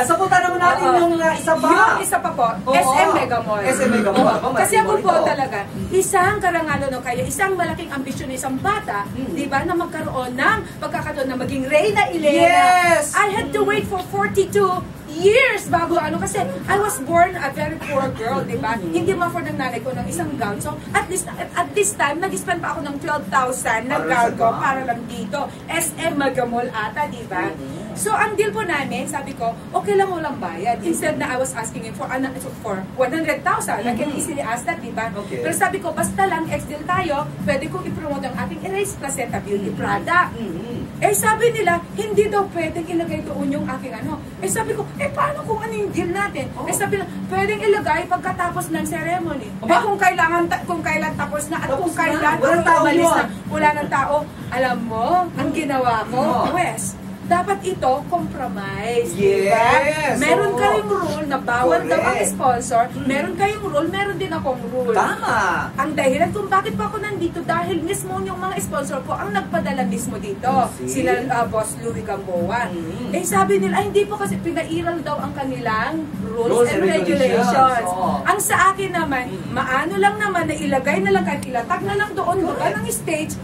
Sabutan naman natin yung isa pa. Yung isa pa po, SM Mega Mall. SM Mega Mall. Kasi ako po talaga, isang karangalan o kaya, isang malaking ambisyon ng isang bata, di ba, na magkaroon ng pagkakataon na maging Reyna Elena. Yes! I had to wait for 42 years bago kasi I was born a very poor girl, di ba? Hindi ma-afford ng nanay ko ng isang gown. So, at this time, nag-spend pa ako ng 12,000 na gown ko para lang dito. SM Mega Mall ata, di ba? So, ang deal po namin, sabi ko, okay lang walang bayad. Instead na I was asking him for 100,000. I can easily ask that, di ba? Okay. Pero sabi ko, basta lang, ex-deal tayo, pwede kong i-promote ang ating Erase Placenta Beauty product. Eh, sabi nila, hindi daw pwedeng ilagay doon yung aking ano. Eh, sabi ko, paano kung ano yung deal natin? Eh, sabi nila, pwedeng ilagay pagkatapos ng ceremony. Eh, kung kailan tapos na, at kung kailan umalis na, wala ng tao. Alam mo, ang ginawa ko, dapat ito compromise. Yes! Diba? Meron kayong rule na bawal daw ang sponsor. Meron kayong rule, meron din akong rule. Tama! Ang dahilan kung bakit pa ako nandito, dahil mismo yung mga sponsor ko ang nagpadala mismo dito. Sila Boss Louie Gamboa. Eh sabi nila, hindi po kasi pinairal daw ang kanilang rules and regulations. Ang sa akin naman, maano lang naman na ilagay na lang kahit ilatag na lang doon ng stage.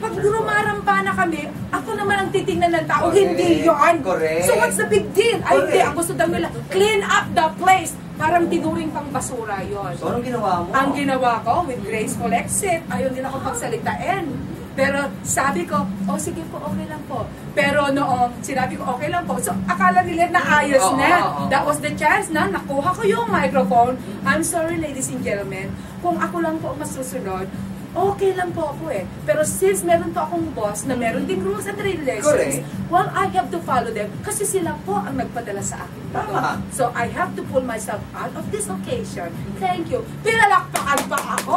Pag rumarampa na kami, ako naman ang titingnan ng tao, hindi yun. So what's the big deal? Ay hindi, ang gusto daw nila, clean up the place. Parang tinuring pang basura yun. So anong ginawa mo? Ang ginawa ko, with graceful exit, ayaw nila akong pagsalitain. Pero sabi ko, sige po, okay lang po. Pero noong sinabi ko, okay lang po. So akala nila na ayos na. That was the chance na nakuha ko yung microphone. I'm sorry, ladies and gentlemen, kung ako lang po ang masusunod, okay lang po ako Pero since meron po akong boss na meron ding rules and regulations, well, I have to follow them kasi sila po ang nagpadala sa akin. So, I have to pull myself out of this occasion. Thank you. Pinalakpakan pa ako!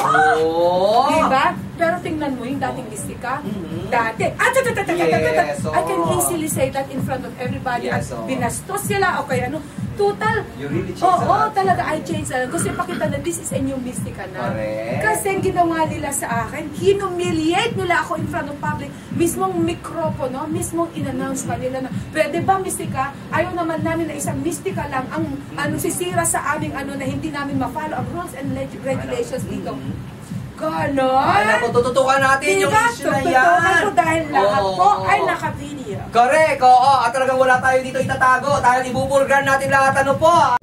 Diba? Pero tingnan mo yung dating mistika. Dati. I can easily say that in front of everybody. At binastos sila o kaya ano. Total. You really changed talaga I changed a lot. Kasi pakita na this is a new mystica na. Kasi ang ginawa nila sa akin, hinumiliate nila ako in front of public. Mismong mikropono, mismong in-announce pa nila na, pwede ba mystica? Ayaw naman namin na isang mystica lang ang sisira sa aming na hindi namin ma-follow ang rules and regulations dito. Ganon! Tututukan natin yung issue na yan. Tututukan ko dahil lahat po ay naka-video. Correct, At talagang wala tayo dito itatago. Dahil ibubulgar natin lahat po.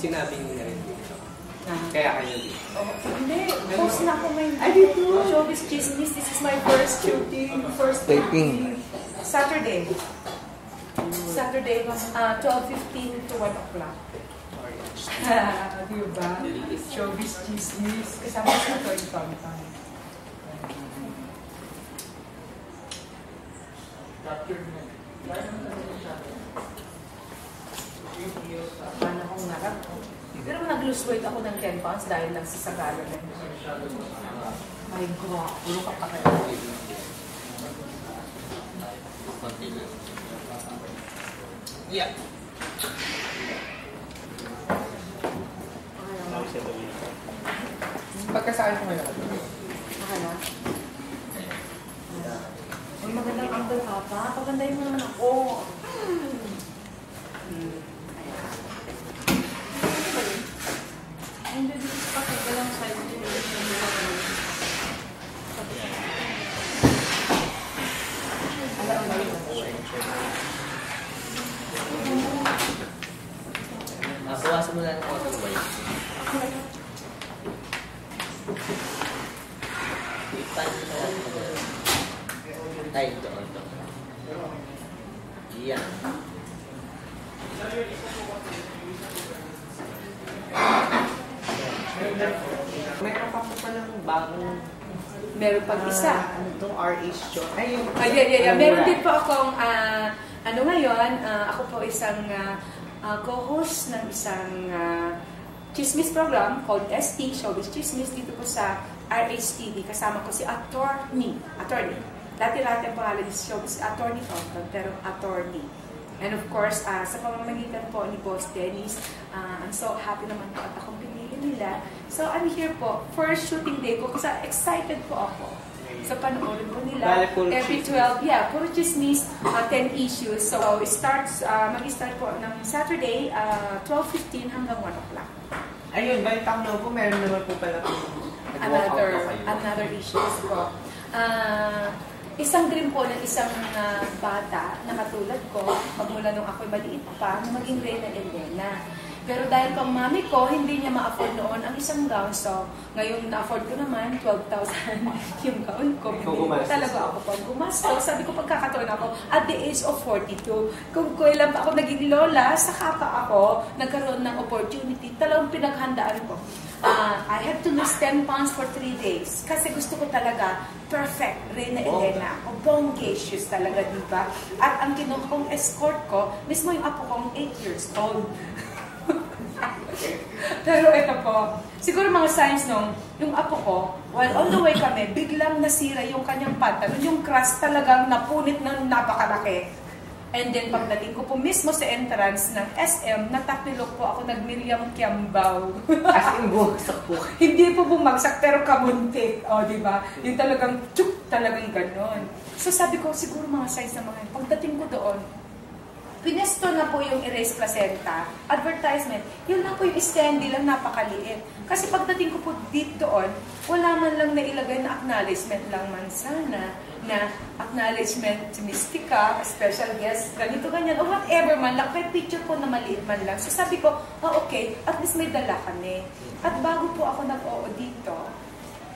Sinabi niyo na rin dito. Kaya kayo dito. Hindi, post na ako ngayon. Ay, dito. Showbiz Chismis. This is my first shooting. First taping. Saturday. 12:15 to 1 o'clock. Diba? Showbiz Chismis. Kasama ko ito yung Tom-Tom. Paano kong narap? Pero nag-lose weight ako ng 10 pounds dahil lang sa sagala na yun. My God, puro ka pa kayo. Yeah. Pagkasaan ko ngayon. Okay na? Ang magandang angle ka pa. Pagandahin mo naman ako. Hindi dito sa pagkagalang side ko. Bawasan mo lang ako ba yun? Tayo doon. Yan. Meron pa po palang bagong... Meron pang isa. Ano itong RH show? Ay, Meron din po akong, ngayon, ako po isang co-host ng isang chismis program called ST, Showbiz Chismis, dito po sa RH TV. Kasama ko si attorney. Dati-dati ang pangalan ni show is Attorney Tonton, pero attorney. And of course, sa pamamagitan po ni Boss Dennis, I'm so happy naman po at akong pinili nila. So I'm here po for shooting day ko kasi excited po ako. So panoorin po nila every 12, puro chismis, 10 issues. So mag-start po ng Saturday, 12:15 hanggang 1 o'clock. Ayun, balitang na po, meron naman po pala another issues po. Isang dream po ng isang bata na katulad ko, magmula nung ako'y maliit pa, na maging Reyna Elena. Pero dahil pang mami ko, hindi niya ma-afford noon ang isang gown. So, ngayon na-afford ko naman, 12,000 yung gown ko. Talaga ako pang gumasto. Sabi ko, pagkakataon ako, at the age of 42, kung kailan pa ako naging lola, saka pa ako nagkaroon ng opportunity. Talagang pinaghandaan ko. I had to lose 10 pounds for 3 days. Kasi gusto ko talaga perfect Reyna Elena. O bongacious talaga, diba? At ang kinuha kong escort ko, mismo yung apo kong 8 years old. Pero ito po, siguro mga signs nung, yung apo ko, while on the way kami, biglang nasira yung kanyang pantalon. Yung crust talagang napunit ng napakalaki. And then pagdating ko po mismo sa entrance ng SM, natakilok po ako nag-Miriam Kiambao. As in bumagsak po. Hindi po bumagsak, pero kamuntik. O, diba? Yung talagang tsyuk, talagang ganon. So sabi ko, siguro mga size na mga yun. Pagdating ko doon, pinesto na po yung erase placenta, advertisement, yun lang po yung standee lang, napakaliit. Kasi pagdating ko po dito doon, wala man lang nailagay na acknowledgement lang man sana, na acknowledgement si Mystica, special guest, ganito, ganyan, o whatever man lang, may picture po na maliit man lang. So sabi ko, okay, at least may dala kami. At bago po ako nag-oo dito,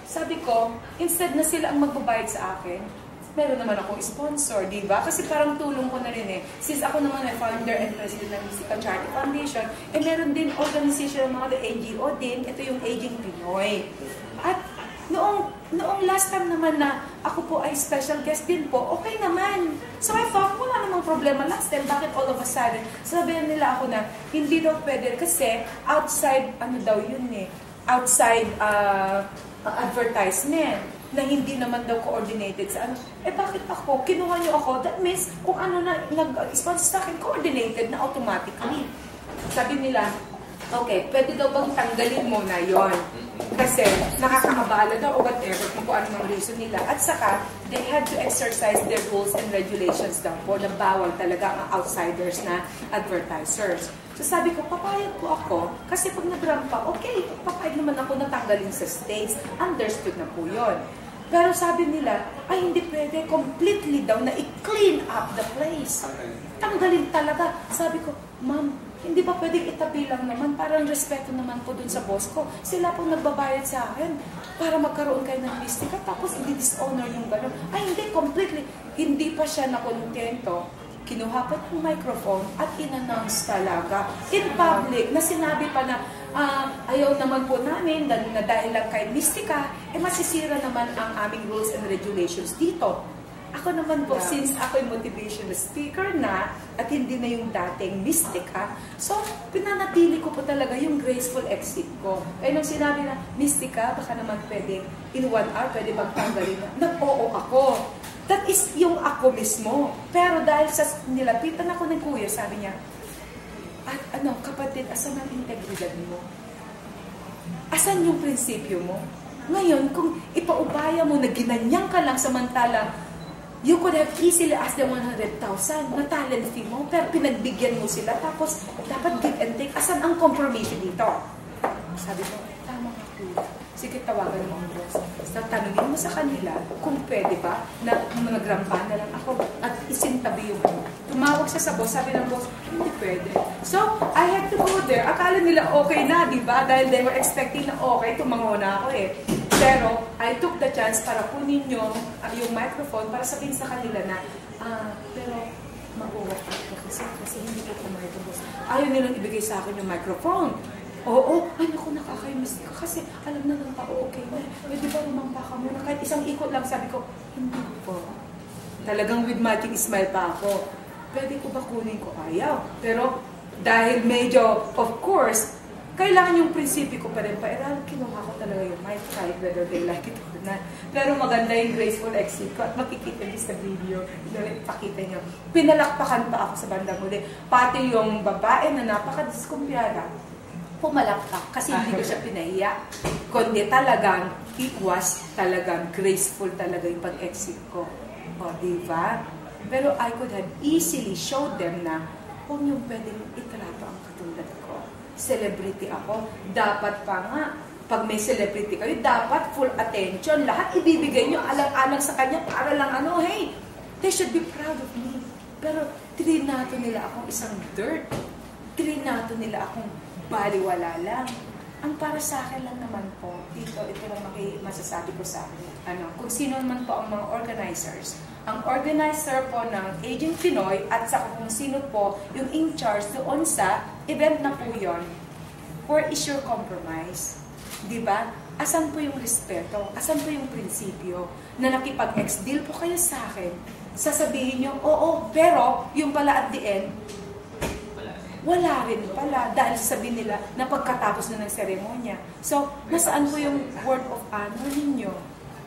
sabi ko, instead na sila ang magbabayad sa akin, meron naman akong sponsor, di ba? Kasi parang tulong ko na rin eh. Since ako naman ay founder and president ng Mystica Charity Foundation, meron din organization ng mga NGO din, ito yung Aging Pinoy. At noong last time naman na ako po ay special guest din po, okay naman. So I thought, wala namang problema last time. Bakit all of a sudden? Sabihan nila ako na, hindi daw pwede kasi outside, ano daw yun eh, outside advertisement na hindi naman daw coordinated sa ano. Bakit ako? Kinuha niyo ako. That means, kung ano na nag-sponsor sa akin, coordinated na automatically. Sabi nila, okay, pwede daw bang tanggalin mo na yon? Kasi nakakabala daw o whatever kung ano ang reason nila. At saka, they had to exercise their rules and regulations daw po na bawal talaga ang outsiders na advertisers. So sabi ko, papayag po ako. Kasi pag nag-rampa, okay, papayag naman ako na tanggalin sa stage. Understood na po yun. Pero sabi nila, ay hindi pwede, completely daw na i-clean up the place. Tanggalin talaga. Sabi ko, ma'am, hindi ba pwedeng itabi lang naman? Parang respeto naman po dun sa boss ko. Sila po nagbabayad sa akin para magkaroon kayo ng Mystica. Tapos hindi dishonor yung gano'n. Ay hindi, completely. Hindi pa siya nakontento. Kinuha pa yung microphone at in-announce talaga in public na sinabi pa na ayaw naman po namin na dahil lang kay Mystica, masisira naman ang aming rules and regulations dito. Ako naman po, since ako'y motivational speaker na at hindi na yung dating Mystica, so pinanatili ko po talaga yung graceful exit ko. Kaya nung sinabi na, Mystica, baka naman pwede, in 1 hour, pwede bang tanggalin na? Nag-oo ako. That is yung ako mismo. Pero dahil sa nilapitan ako ng kuya, sabi niya, at ano, kapatid, asan ang integridad mo? Asan yung prinsipyo mo? Ngayon, kung ipaubaya mo na ginanyang ka lang samantala, you could have easily asked them 100,000 na talent fee mo, pero pinagbigyan mo sila, tapos dapat give and take. Asan ang compromise dito? Sabi ko, tama ka kuya. Sige, tawagan mo ang boss. Tanungin mo sa kanila kung pwede ba na nagrampa na lang ako at isintabi yung ano. Tumawag siya sa boss, sabi ng boss, hindi pwede. So, I had to go there. Akala nila okay na, di ba? Dahil they were expecting na okay, tumango na ako eh. Pero, I took the chance para kunin yung microphone para sabihin sa kanila na, pero mag-uwak ako kasi hindi ko pumayag ang boss. Ayaw nilang ibigay sa akin yung microphone. Oo, ay naku, nakakaimis ka kasi alam na ng tao, okay na. Pwede ba lumampa ka muna? Kahit isang ikot lang, sabi ko, hindi po. Talagang with matching smile pa ako. Pwede ko ba kunin ko? Ayaw. Pero dahil medyo, of course, kailangan yung prinsipyo ko pa rin. Pero kinuha ko talaga yung might try whether they like it or not. Pero maganda yung graceful exit ko at makikita niyo sa video. Pakita niyo. Pinalakpakan pa ako sa bandang huli. Pati yung babae na napaka-diskumpiyada, pumalakpak kasi hindi ko siya pinahiya. Kundi talagang, it was talagang graceful talaga yung pag-exit ko. O, diba? Pero I could have easily showed them na kung yung pwedeng itrato ang katulad ko. Celebrity ako. Dapat pa nga, pag may celebrity kayo, dapat full attention. Lahat ibibigay nyo, alang-alang sa kanya para lang hey, they should be proud of me. Pero trinato nila akong isang dirt. Trinato nila akong baliwala lang. Ang para sa akin lang naman po, ito lang masasabi ko sa kung sino man po ang mga organizers. Ang organizer po ng Aging Pinoy at saka kung sino po yung in charge doon sa event na po yun. Where is your compromise? Diba? Asan po yung respeto? Asan po yung prinsipyo? Na nakipag-ex-deal po kayo sa akin. Sasabihin nyo, oo, pero yung pala at the end, wala rin pala. Dahil sabihin nila na pagkatapos na ng seremonya. So, nasaan po yung word of honor ninyo?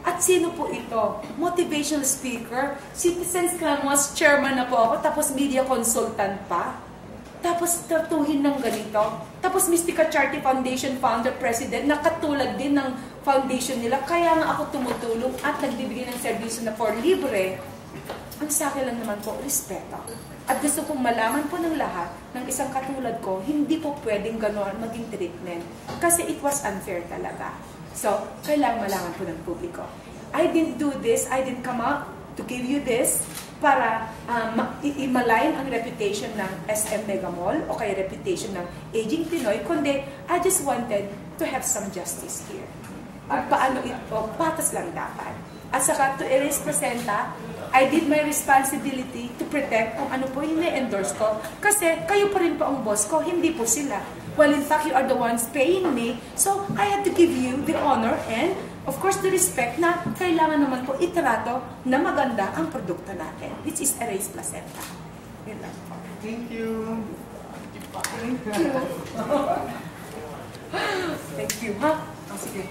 At sino po ito? Motivational speaker? Citizens Clamo's chairman na po ako, tapos media consultant pa. Tapos tratuhin ng ganito. Tapos Mystica Charity Foundation founder president na katulad din ng foundation nila. Kaya nga ako tumutulong at nagbibigay ng serbisyo na for libre. Ang sa akin lang naman po, respeto. At gusto kong malaman po ng lahat ng isang katulad ko, hindi po pwedeng gano'n maging treatment. Kasi it was unfair talaga. So, kailangan malaman po ng publiko. I didn't do this, I didn't come out to give you this para i-malign ang reputation ng SM Mega Mall o kaya reputation ng Aging Pinoy, kundi I just wanted to have some justice here. At paano ito, patas lang dapat. At saka to erase presenta, I did my responsibility to protect kung ano po yung na-endorse ko. Kasi kayo pa rin po ang boss ko, hindi po sila. Well, in fact, you are the ones paying me. So, I had to give you the honor and, of course, the respect na kailangan naman po itrato na maganda ang produkto natin, which is erased placenta. Yun lang po. Thank you. Thank you. Thank you, ha? Oh, sige.